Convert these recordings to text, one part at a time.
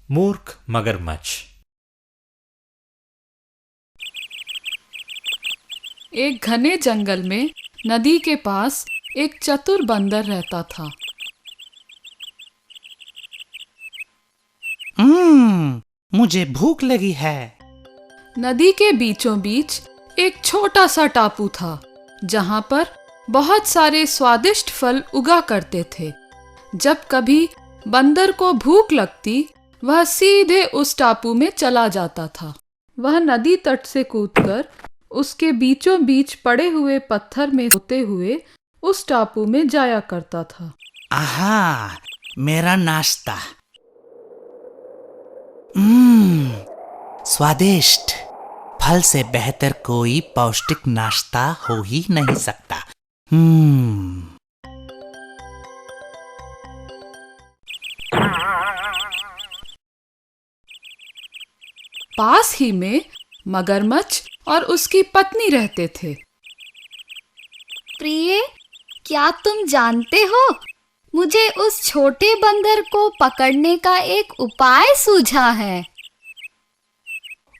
मूर्ख मगरमच्छ। एक घने जंगल में नदी के पास एक चतुर बंदर रहता था। मुझे भूख लगी है। नदी के बीचों बीच एक छोटा सा टापू था जहाँ पर बहुत सारे स्वादिष्ट फल उगा करते थे। जब कभी बंदर को भूख लगती वह सीधे उस टापू में चला जाता था। वह नदी तट से कूदकर उसके बीचों बीच पड़े हुए पत्थर में सोते हुए उस टापू में जाया करता था। आहा, मेरा नाश्ता। स्वादिष्ट। फल से बेहतर कोई पौष्टिक नाश्ता हो ही नहीं सकता। पास ही में मगरमच्छ और उसकी पत्नी रहते थे। प्रिय, क्या तुम जानते हो, मुझे उस छोटे बंदर को पकड़ने का एक उपाय सूझा है।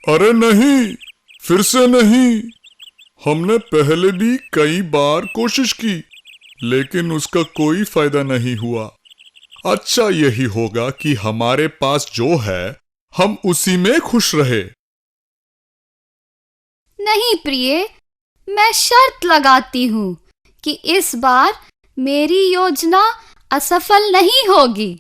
अरे नहीं, फिर से नहीं। हमने पहले भी कई बार कोशिश की, लेकिन उसका कोई फायदा नहीं हुआ। अच्छा यही होगा कि हमारे पास जो है हम उसी में खुश रहे। नहीं प्रिय, मैं शर्त लगाती हूँ कि इस बार मेरी योजना असफल नहीं होगी।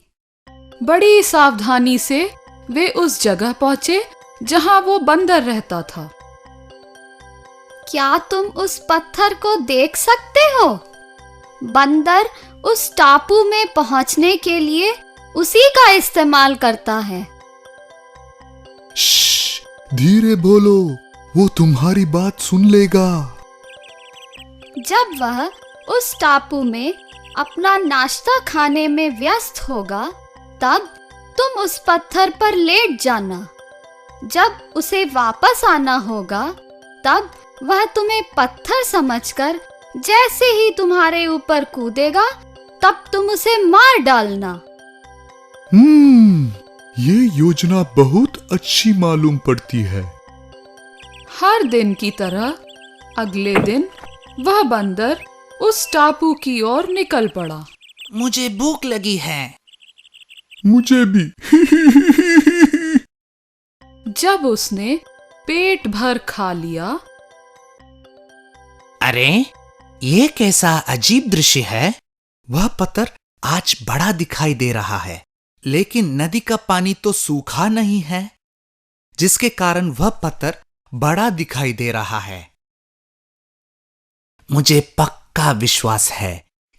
बड़ी सावधानी से वे उस जगह पहुंचे जहां वो बंदर रहता था। क्या तुम उस पत्थर को देख सकते हो? बंदर उस टापू में पहुंचने के लिए उसी का इस्तेमाल करता है। श्श, धीरे बोलो, वो तुम्हारी बात सुन लेगा। जब वह उस टापू में अपना नाश्ता खाने में व्यस्त होगा, तब तुम उस पत्थर पर लेट जाना। जब उसे वापस आना होगा, तब वह तुम्हें पत्थर समझकर जैसे ही तुम्हारे ऊपर कूदेगा, तब तुम उसे मार डालना। ये योजना बहुत अच्छी मालूम पड़ती है। हर दिन की तरह अगले दिन वह बंदर उस टापू की ओर निकल पड़ा। मुझे भूख लगी है। मुझे भी। जब उसने पेट भर खा लिया, अरे, ये कैसा अजीब दृश्य है। वह पत्थर आज बड़ा दिखाई दे रहा है, लेकिन नदी का पानी तो सूखा नहीं है, जिसके कारण वह पत्थर बड़ा दिखाई दे रहा है। मुझे पक्का विश्वास है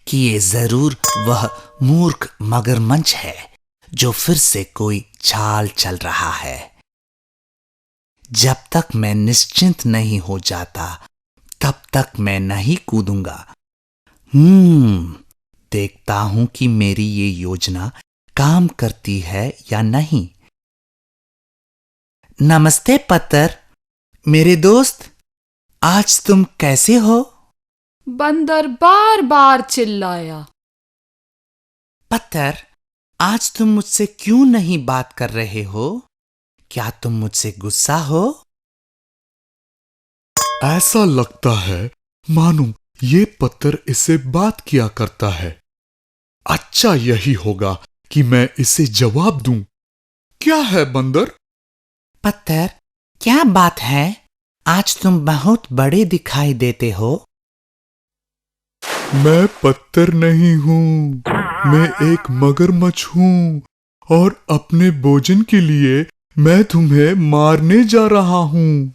कि ये जरूर वह मूर्ख मगरमच्छ है जो फिर से कोई चाल चल रहा है। जब तक मैं निश्चिंत नहीं हो जाता, तब तक मैं नहीं कूदूंगा। देखता हूं कि मेरी ये योजना काम करती है या नहीं। नमस्ते पत्थर, मेरे दोस्त, आज तुम कैसे हो? बंदर बार बार चिल्लाया। पत्थर, आज तुम मुझसे क्यों नहीं बात कर रहे हो? क्या तुम मुझसे गुस्सा हो? ऐसा लगता है मानो ये पत्थर इससे बात किया करता है। अच्छा यही होगा कि मैं इसे जवाब दूं। क्या है बंदर? पत्थर, क्या बात है? आज तुम बहुत बड़े दिखाई देते हो। मैं पत्थर नहीं हूँ, मैं एक मगरमच्छ हूँ और अपने भोजन के लिए मैं तुम्हें मारने जा रहा हूँ।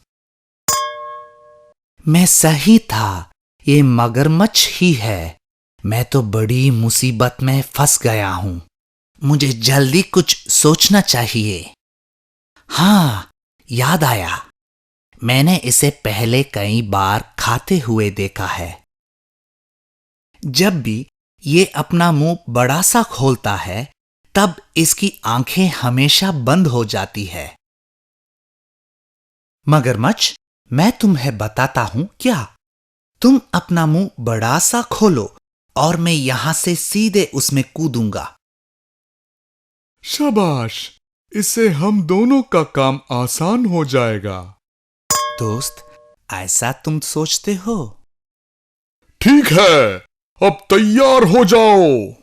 मैं सही था, ये मगरमच्छ ही है। मैं तो बड़ी मुसीबत में फंस गया हूं। मुझे जल्दी कुछ सोचना चाहिए। हाँ, याद आया, मैंने इसे पहले कई बार खाते हुए देखा है। जब भी ये अपना मुंह बड़ा सा खोलता है, तब इसकी आंखें हमेशा बंद हो जाती है। मगरमच्छ, मैं तुम्हें बताता हूं क्या? तुम अपना मुंह बड़ा सा खोलो और मैं यहां से सीधे उसमें कूदूंगा। शाबाश, इससे हम दोनों का काम आसान हो जाएगा। दोस्त, ऐसा तुम सोचते हो? ठीक है, अब तैयार हो जाओ।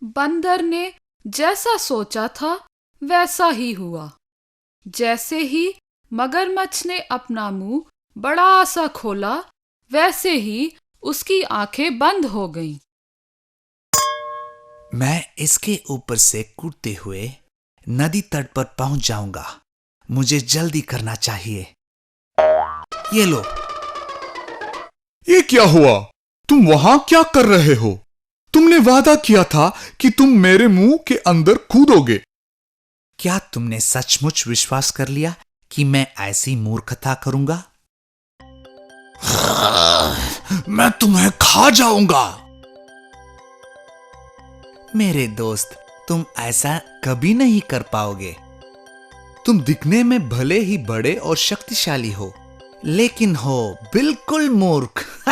बंदर ने जैसा सोचा था वैसा ही हुआ। जैसे ही मगरमच्छ ने अपना मुंह बड़ा सा खोला, वैसे ही उसकी आंखें बंद हो गईं। मैं इसके ऊपर से कूदते हुए नदी तट पर पहुंच जाऊंगा। मुझे जल्दी करना चाहिए। ये लो। ये क्या हुआ? तुम वहां क्या कर रहे हो? तुमने वादा किया था कि तुम मेरे मुंह के अंदर कूदोगे। क्या तुमने सचमुच विश्वास कर लिया कि मैं ऐसी मूर्खता करूंगा? मैं तुम्हें खा जाऊंगा। मेरे दोस्त, तुम ऐसा कभी नहीं कर पाओगे। तुम दिखने में भले ही बड़े और शक्तिशाली हो, लेकिन हो बिल्कुल मूर्ख।